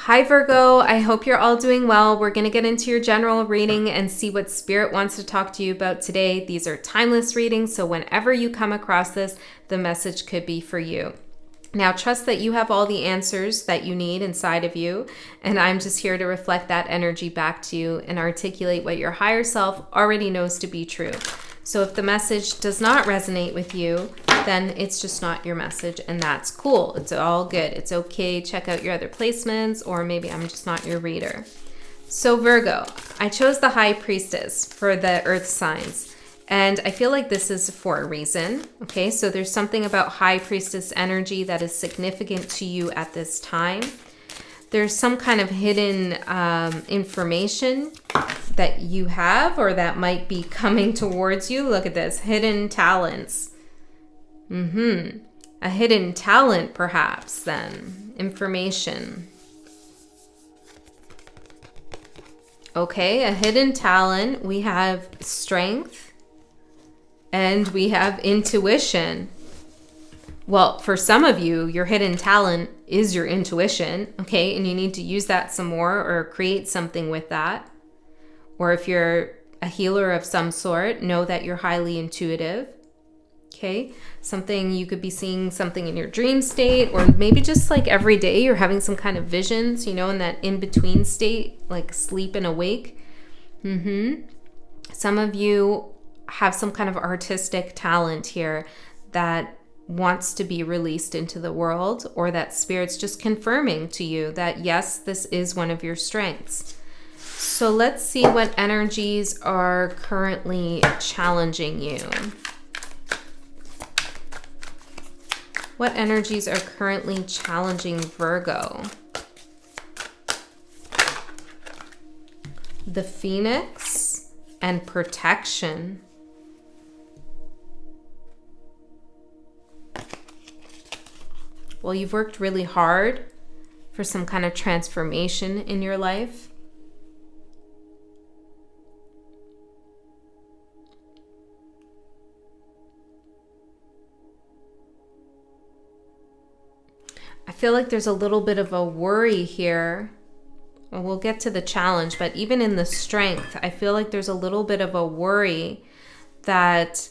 Hi Virgo, I hope you're all doing well. We're going to get into your general reading and see what Spirit wants to talk to you about today. These are timeless readings, so whenever you come across this, the message could be for you. Now, trust that you have all the answers that you need inside of you, and I'm just here to reflect that energy back to you and articulate what your higher self already knows to be true. So if the message does not resonate with you, then it's just not your message, and that's cool. It's all good. It's okay. Check out your other placements, or maybe I'm just not your reader. So Virgo, I chose the High Priestess for the Earth signs, and I feel like this is for a reason. Okay, so there's something about High Priestess energy that is significant to you at this time. There's some kind of hidden information that you have or that might be coming towards you. Look at this, hidden talents. A hidden talent, perhaps, then. Information. Okay, a hidden talent. We have strength and we have intuition. Well, for some of you, your hidden talent is your intuition, okay? And you need to use that some more or create something with that. Or if you're a healer of some sort, know that you're highly intuitive. Okay, something you could be seeing something in your dream state, or maybe just like every day you're having some kind of visions, you know, in that in-between state, like sleep and awake. Some of you have some kind of artistic talent here that wants to be released into the world, or that Spirit's just confirming to you that yes, this is one of your strengths. So let's see what energies are currently challenging you. What energies are currently challenging Virgo? The Phoenix and protection. Well, you've worked really hard for some kind of transformation in your life. I feel like there's a little bit of a worry here. Well, we'll get to the challenge, but even in the strength, I feel like there's a little bit of a worry that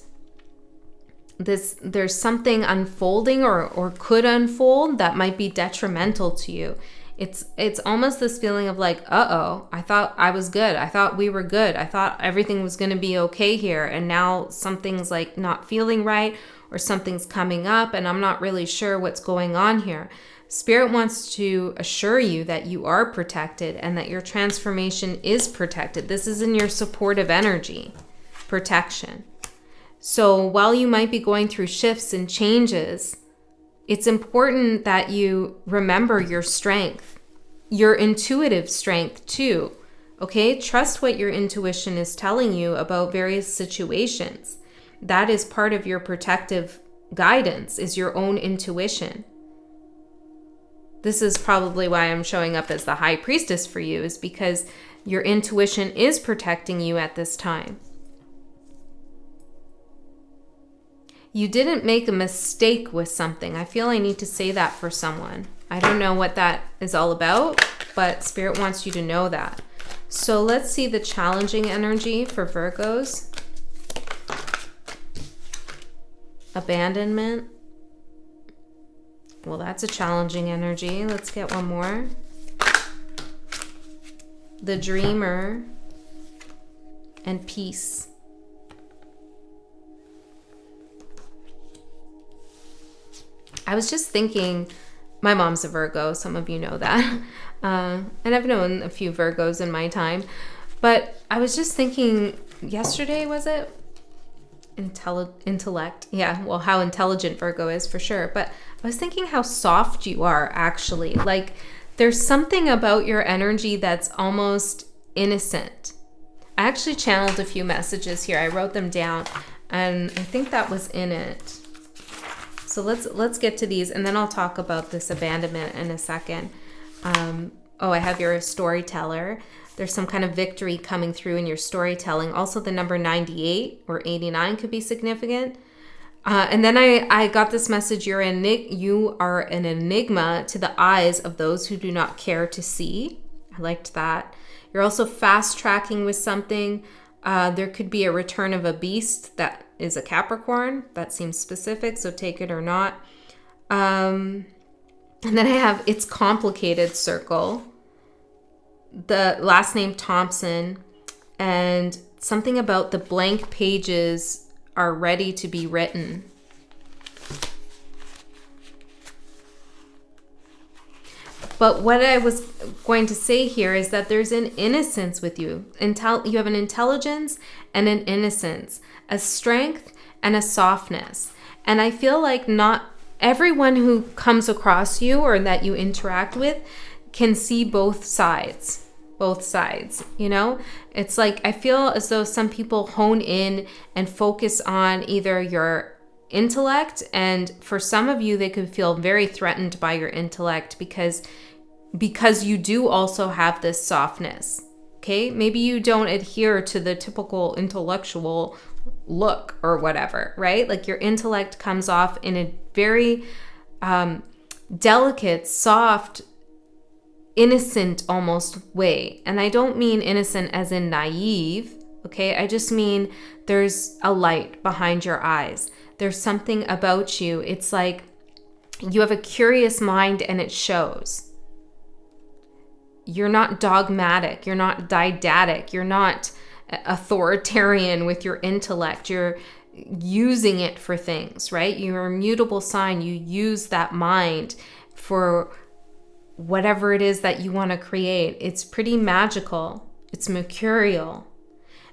there's something unfolding or could unfold that might be detrimental to you. It's almost this feeling of like, uh-oh, I thought I was good. I thought we were good. I thought everything was going to be okay here. And now something's like not feeling right, or something's coming up and I'm not really sure what's going on here. Spirit wants to assure you that you are protected and that your transformation is protected. This is in your supportive energy, protection. So while you might be going through shifts and changes, it's important that you remember your strength, your intuitive strength too. Okay, trust what your intuition is telling you about various situations. That is part of your protective guidance, is your own intuition. This is probably why I'm showing up as the High Priestess for you, is because your intuition is protecting you at this time. You didn't make a mistake with something. I feel I need to say that for someone. I don't know what that is all about, but Spirit wants you to know that. So let's see the challenging energy for Virgos. Abandonment. Well, that's a challenging energy. Let's get one more. The Dreamer and peace. I was just thinking, my mom's a Virgo, some of you know that. And I've known a few Virgos in my time. But I was just thinking, yesterday, was it? Intellect. Yeah, well, how intelligent Virgo is for sure. But I was thinking how soft you are, actually. Like, there's something about your energy that's almost innocent. I actually channeled a few messages here. I wrote them down, and I think that was in it. So let's get to these, and then I'll talk about this abandonment in a second. I have your storyteller. There's some kind of victory coming through in your storytelling. Also, the number 98 or 89 could be significant. And then I got this message, you are an enigma to the eyes of those who do not care to see. I liked that. You're also fast tracking with something. There could be a return of a beast that is a Capricorn. That seems specific, so take it or not. And then I have it's complicated circle. The last name Thompson, and something about the blank pages are ready to be written. But what I was going to say here is that there's an innocence with you. You have an intelligence and an innocence, a strength and a softness. And I feel like not everyone who comes across you or that you interact with can see both sides. You know, it's like I feel as though some people hone in and focus on either your intellect, and for some of you they could feel very threatened by your intellect because you do also have this softness. Okay, maybe you don't adhere to the typical intellectual look or whatever, right? Like your intellect comes off in a very delicate, soft, innocent almost way. And I don't mean innocent as in naive, okay? I just mean there's a light behind your eyes. There's something about you. It's like you have a curious mind and it shows. You're not dogmatic. You're not didactic. You're not authoritarian with your intellect. You're using it for things, right? You're a mutable sign. You use that mind for whatever it is that you want to create. It's pretty magical. It's mercurial.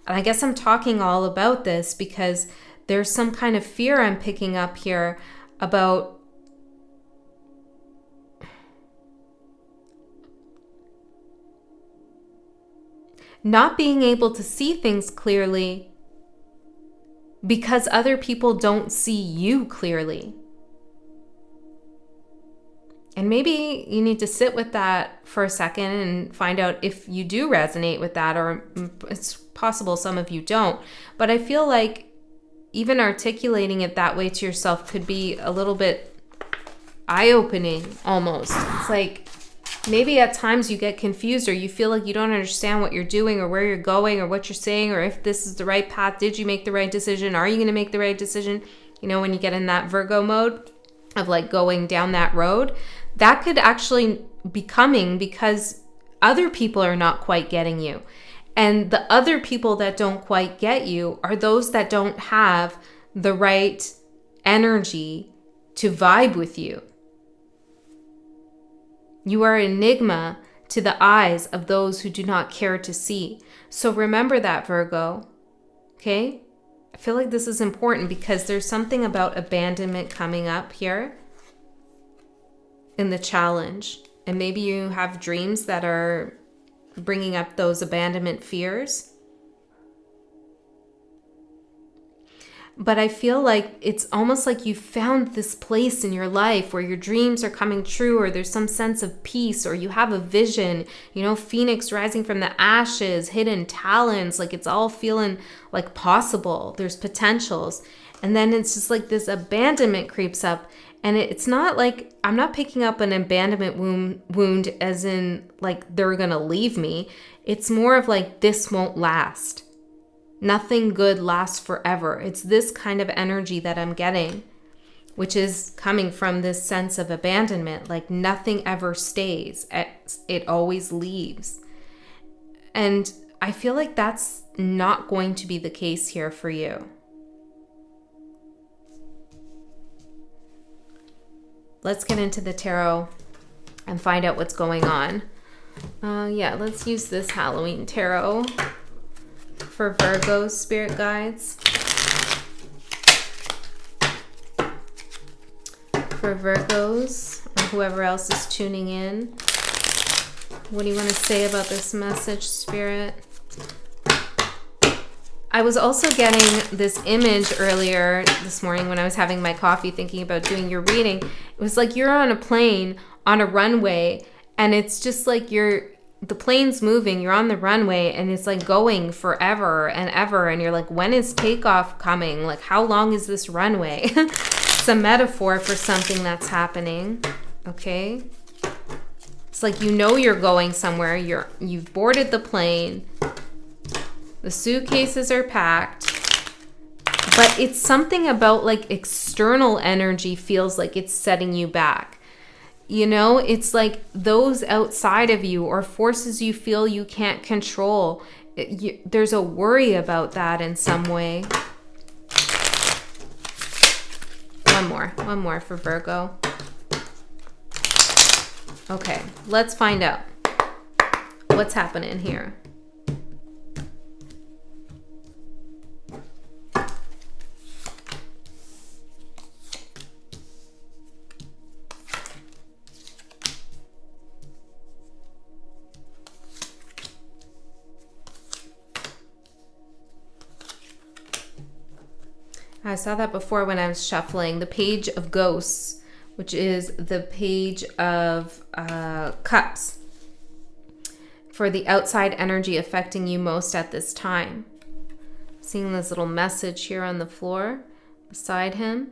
And I guess I'm talking all about this because there's some kind of fear I'm picking up here about not being able to see things clearly because other people don't see you clearly. And maybe you need to sit with that for a second and find out if you do resonate with that, or it's possible some of you don't. But I feel like even articulating it that way to yourself could be a little bit eye-opening almost. It's like maybe at times you get confused or you feel like you don't understand what you're doing or where you're going or what you're saying or if this is the right path. Did you make the right decision? Are you going to make the right decision? You know, when you get in that Virgo mode of like going down that road, that could actually be coming because other people are not quite getting you. And the other people that don't quite get you are those that don't have the right energy to vibe with you. You are an enigma to the eyes of those who do not care to see. So remember that, Virgo. Okay? I feel like this is important because there's something about abandonment coming up here in the challenge. And maybe you have dreams that are bringing up those abandonment fears. But I feel like it's almost like you found this place in your life where your dreams are coming true, or there's some sense of peace, or you have a vision, you know, Phoenix rising from the ashes, hidden talents, like it's all feeling like possible. There's potentials. And then it's just like this abandonment creeps up. And it's not like, I'm not picking up an abandonment wound as in like they're going to leave me. It's more of like, this won't last. Nothing good lasts forever. It's this kind of energy that I'm getting, which is coming from this sense of abandonment. Like nothing ever stays. It always leaves. And I feel like that's not going to be the case here for you. Let's get into the tarot and find out what's going on. Let's use this Halloween tarot for Virgo's spirit guides. For Virgos, or whoever else is tuning in. What do you want to say about this message, Spirit? I was also getting this image earlier this morning when I was having my coffee thinking about doing your reading. It was like you're on a plane on a runway and it's just like you're the plane's moving, you're on the runway, and it's like going forever and ever. And you're like, when is takeoff coming? Like, how long is this runway? It's a metaphor for something that's happening. Okay. It's like, you know, you're going somewhere. You've boarded the plane. The suitcases are packed. But it's something about like external energy feels like it's setting you back. You know, it's like those outside of you or forces you feel you can't control. There's a worry about that in some way. One more for Virgo. Okay, let's find out what's happening here. I saw that before when I was shuffling. The Page of Ghosts, which is the Page of Cups, for the outside energy affecting you most at this time. Seeing this little message here on the floor beside him.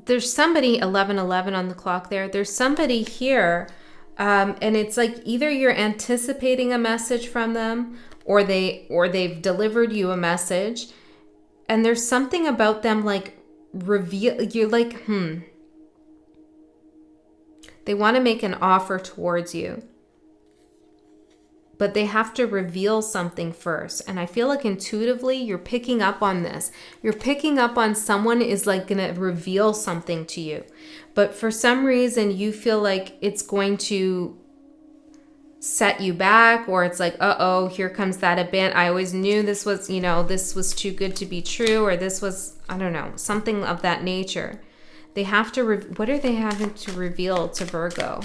There's somebody, 11:11 on the clock there. There's somebody here, and it's like either you're anticipating a message from them, or they've delivered you a message, and there's something about them like reveal. You're like, They want to make an offer towards you, but they have to reveal something first. And I feel like intuitively you're picking up on this. You're picking up on someone is like going to reveal something to you, but for some reason you feel like it's going to set you back, or it's like, uh-oh, here comes that abandonment. I always knew this was, this was too good to be true, or this was, I don't know, something of that nature. They have to, what are they having to reveal to Virgo?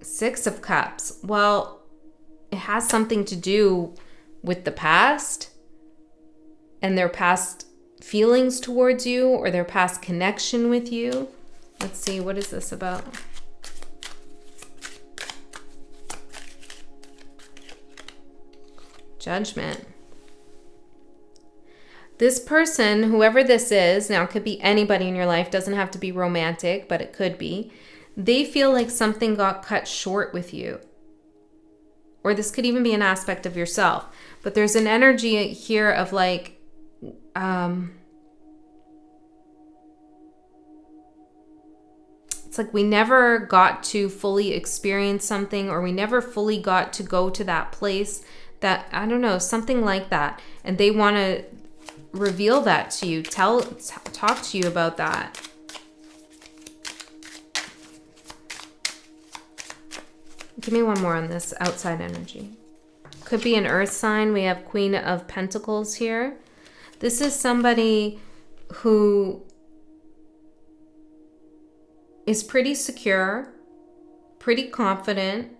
Six of Cups. Well, it has something to do with the past and their past feelings towards you, or their past connection with you. Let's see, what is this about? Judgment. This person, whoever this is, now it could be anybody in your life, doesn't have to be romantic, but it could be. They feel like something got cut short with you. Or this could even be an aspect of yourself. But there's an energy here of like, it's like we never got to fully experience something, or we never fully got to go to that place that, I don't know, something like that. And they want to reveal that to you, talk to you about that. Give me one more on this outside energy. Could be an earth sign. We have Queen of Pentacles here. This is somebody who is pretty secure, pretty confident,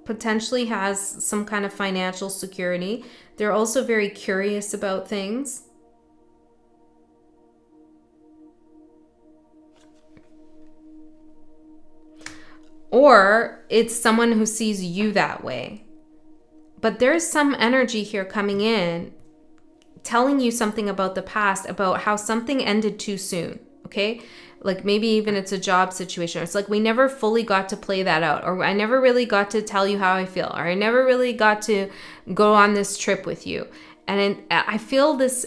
potentially has some kind of financial security. They're also very curious about things. Or it's someone who sees you that way. But there's some energy here coming in, telling you something about the past, about how something ended too soon, okay? Like maybe even it's a job situation. It's like we never fully got to play that out, or I never really got to tell you how I feel, or I never really got to go on this trip with you. And I feel this,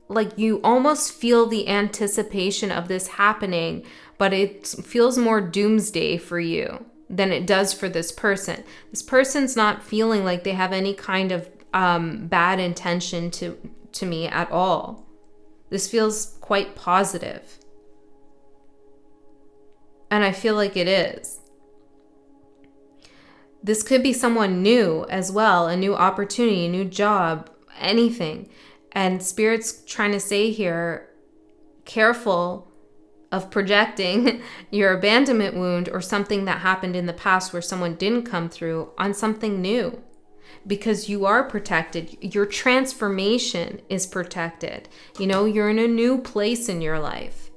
like you almost feel the anticipation of this happening, but it feels more doomsday for you than it does for this person. This person's not feeling like they have any kind of bad intention to me at all. This feels quite positive. And I feel like it is. This could be someone new as well, a new opportunity, a new job, anything. And Spirit's trying to say here, careful of projecting your abandonment wound or something that happened in the past where someone didn't come through on something new. Because you are protected. Your transformation is protected. You're in a new place in your life.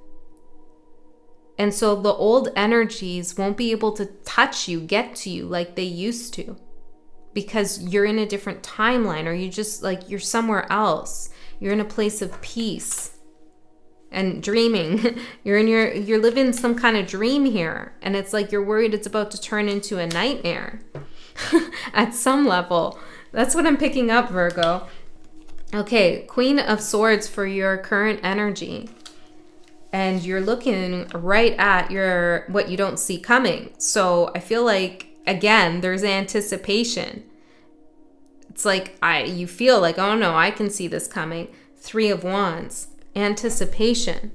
And so the old energies won't be able to touch you, get to you like they used to, because you're in a different timeline, or you just like, you're somewhere else. You're in a place of peace and dreaming. You're living some kind of dream here. And it's like, you're worried it's about to turn into a nightmare at some level. That's what I'm picking up, Virgo. Okay, Queen of Swords for your current energy. And you're looking right at what you don't see coming. So I feel like, again, there's anticipation. It's like you feel like, oh no, I can see this coming. 3 of Wands, anticipation.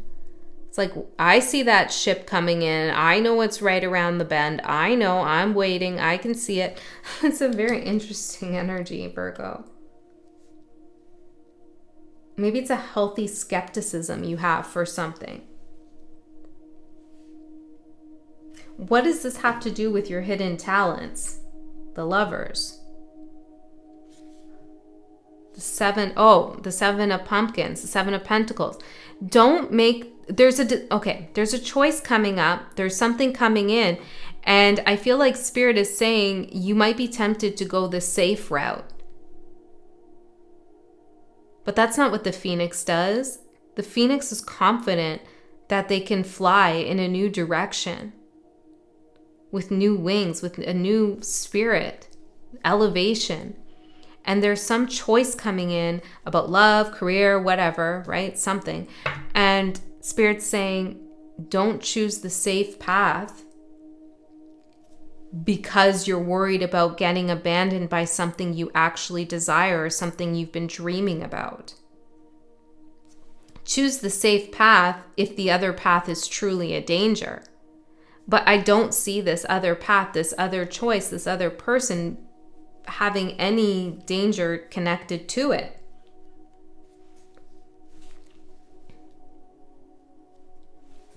It's like, I see that ship coming in. I know what's right around the bend. I know, I'm waiting. I can see it. It's a very interesting energy, Virgo. Maybe it's a healthy skepticism you have for something. What does this have to do with your hidden talents? The Lovers. The 7 of Pumpkins, the 7 of Pentacles. There's a choice coming up. There's something coming in. And I feel like Spirit is saying you might be tempted to go the safe route. But that's not what the Phoenix does. The Phoenix is confident that they can fly in a new direction, with new wings, with a new spirit, elevation. And there's some choice coming in about love, career, whatever, right? Something. And Spirit's saying, don't choose the safe path because you're worried about getting abandoned by something you actually desire or something you've been dreaming about. Choose the safe path if the other path is truly a danger. But I don't see this other path, this other choice, this other person having any danger connected to it.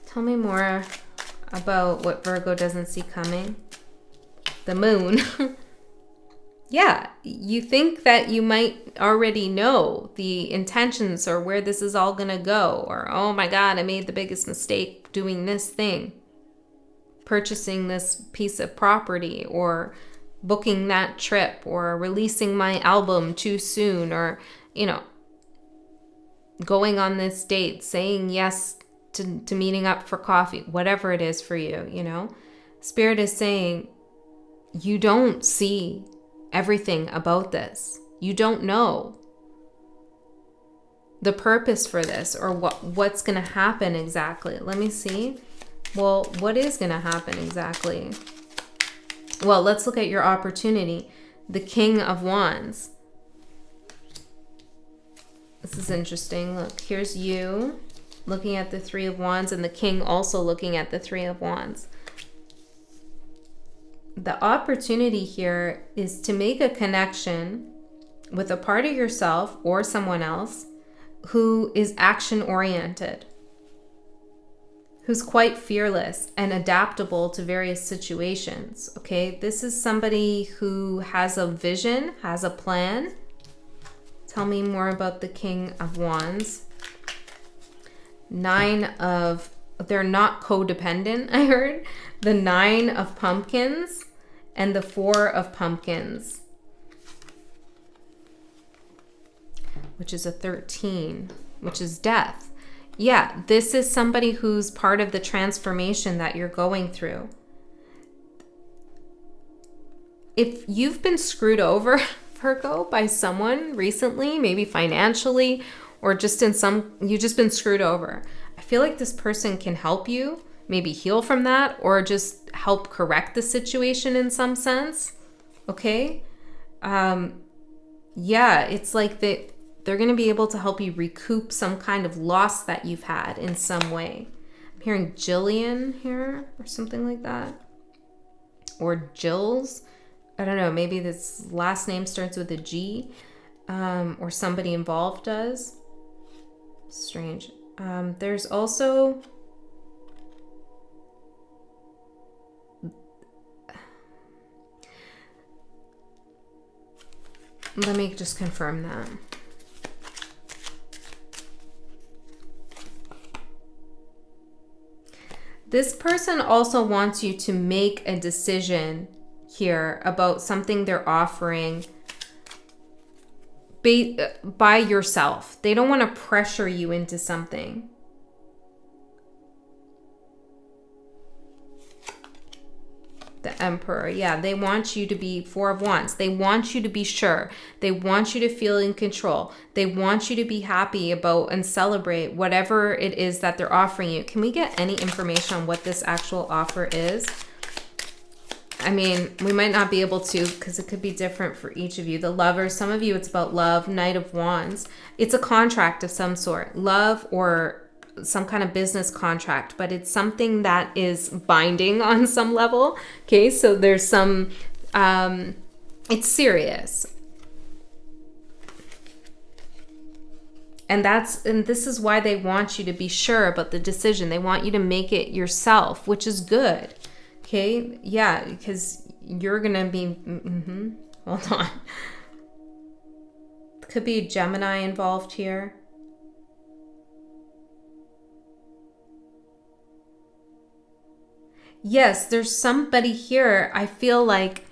Tell me more about what Virgo doesn't see coming. The Moon. Yeah, you think that you might already know the intentions or where this is all gonna go, or oh my God, I made the biggest mistake doing this thing, purchasing this piece of property, or booking that trip, or releasing my album too soon, or going on this date, saying yes to meeting up for coffee, whatever it is for you. Spirit is saying you don't see everything about this. You don't know the purpose for this, or what's going to happen exactly. Let me see. Well, what is going to happen exactly? Well, let's look at your opportunity. The King of Wands. This is interesting. Look, here's you looking at the 3 of Wands, and the King also looking at the 3 of Wands. The opportunity here is to make a connection with a part of yourself or someone else who is action-oriented, who's quite fearless and adaptable to various situations, okay? This is somebody who has a vision, has a plan. Tell me more about the King of Wands. They're not codependent, I heard. The 9 of Pumpkins and the 4 of Pumpkins, which is a 13, which is death. Yeah, this is somebody who's part of the transformation that you're going through. If you've been screwed over, Virgo, by someone recently, maybe financially, or just you've just been screwed over, I feel like this person can help you maybe heal from that, or just help correct the situation in some sense. Okay? Yeah, it's like they're going to be able to help you recoup some kind of loss that you've had in some way. I'm hearing Jillian here or something like that. Or Jills. I don't know. Maybe this last name starts with a G, or somebody involved does. Strange. There's also... Let me just confirm that. This person also wants you to make a decision here about something they're offering by yourself. They don't want to pressure you into something. The Emperor. Yeah, they want you to be Four of Wands. They want you to be sure. They want you to feel in control. They want you to be happy about and celebrate whatever it is that they're offering you. Can we get any information on what this actual offer is? I mean, we might not be able to because it could be different for each of you. The Lovers, some of you it's about love. Knight of Wands. It's a contract of some sort. Love or some kind of business contract, but it's something that is binding on some level. Okay, so there's some, it's serious. And this is why they want you to be sure about the decision. They want you to make it yourself, which is good. Okay, yeah, because you're gonna be, hold on. Could be Gemini involved here. Yes, there's somebody here. I feel like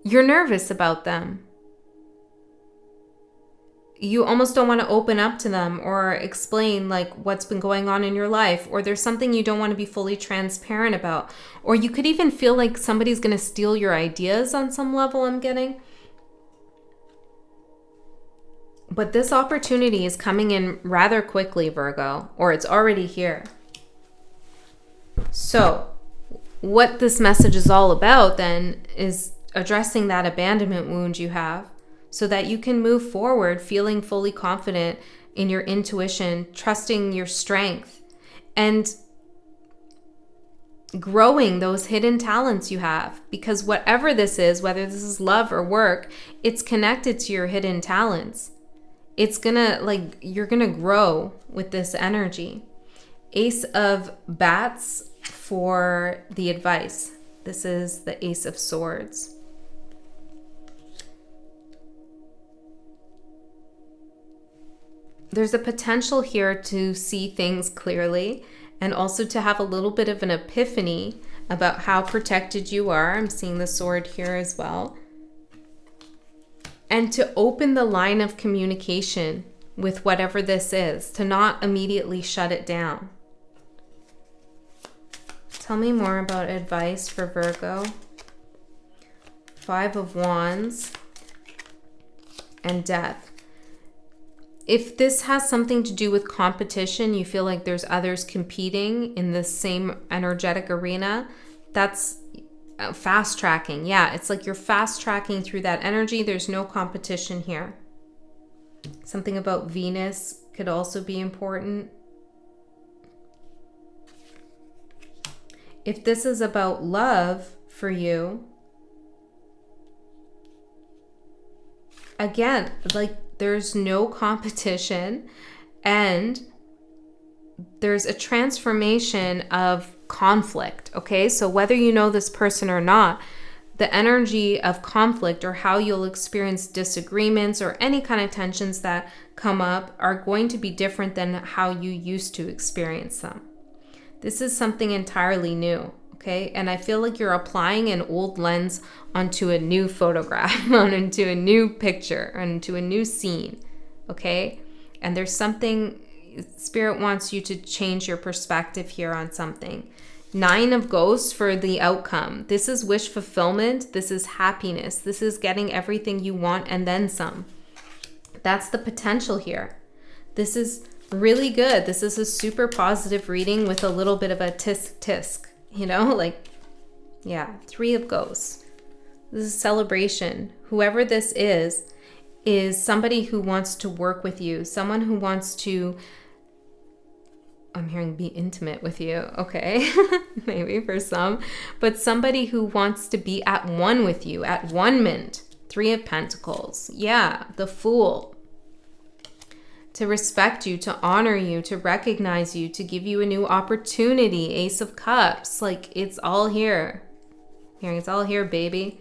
you're nervous about them. You almost don't want to open up to them or explain like what's been going on in your life, or there's something you don't want to be fully transparent about. Or you could even feel like somebody's going to steal your ideas on some level, I'm getting. But this opportunity is coming in rather quickly, Virgo, or it's already here. So what this message is all about then is addressing that abandonment wound you have so that you can move forward feeling fully confident in your intuition, trusting your strength, and growing those hidden talents you have. Because whatever this is, whether this is love or work, it's connected to your hidden talents. It's gonna, like, you're gonna grow with this energy. Ace of Bats for the advice. This is the Ace of Swords. There's a potential here to see things clearly and also to have a little bit of an epiphany about how protected you are. I'm seeing the sword here as well. And to open the line of communication with whatever this is, to not immediately shut it down. Tell me more about advice for Virgo. Five of Wands and Death. If this has something to do with competition, you feel like there's others competing in the same energetic arena, that's fast tracking. Yeah, it's like you're fast tracking through that energy. There's no competition here. Something about Venus could also be important. If this is about love for you, again, like there's no competition and there's a transformation of conflict, okay? So whether you know this person or not, the energy of conflict or how you'll experience disagreements or any kind of tensions that come up are going to be different than how you used to experience them. This is something entirely new, okay? And I feel like you're applying an old lens onto a new photograph, onto a new picture, onto a new scene, okay? And there's something, Spirit wants you to change your perspective here on something. Nine of Ghosts for the outcome. This is wish fulfillment. This is happiness. This is getting everything you want and then some. That's the potential here. This is really good. This is a super positive reading with a little bit of a tisk, you know, like, yeah, Three of Ghosts. This is celebration. Whoever this is somebody who wants to work with you, someone who wants to, I'm hearing be intimate with you, okay, maybe for some, but somebody who wants to be at one with you, at one mint. Three of Pentacles. Yeah, the Fool. To respect you, to honor you, to recognize you, to give you a new opportunity. Ace of Cups. Like, it's all here. It's all here, baby.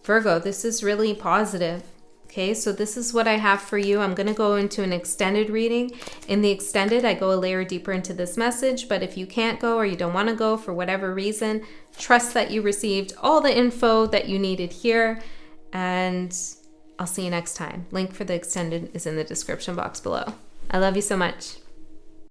Virgo, this is really positive. Okay, so this is what I have for you. I'm going to go into an extended reading. In the extended, I go a layer deeper into this message, but if you can't go or you don't want to go for whatever reason, trust that you received all the info that you needed here, and I'll see you next time. Link for the extended is in the description box below. I love you so much.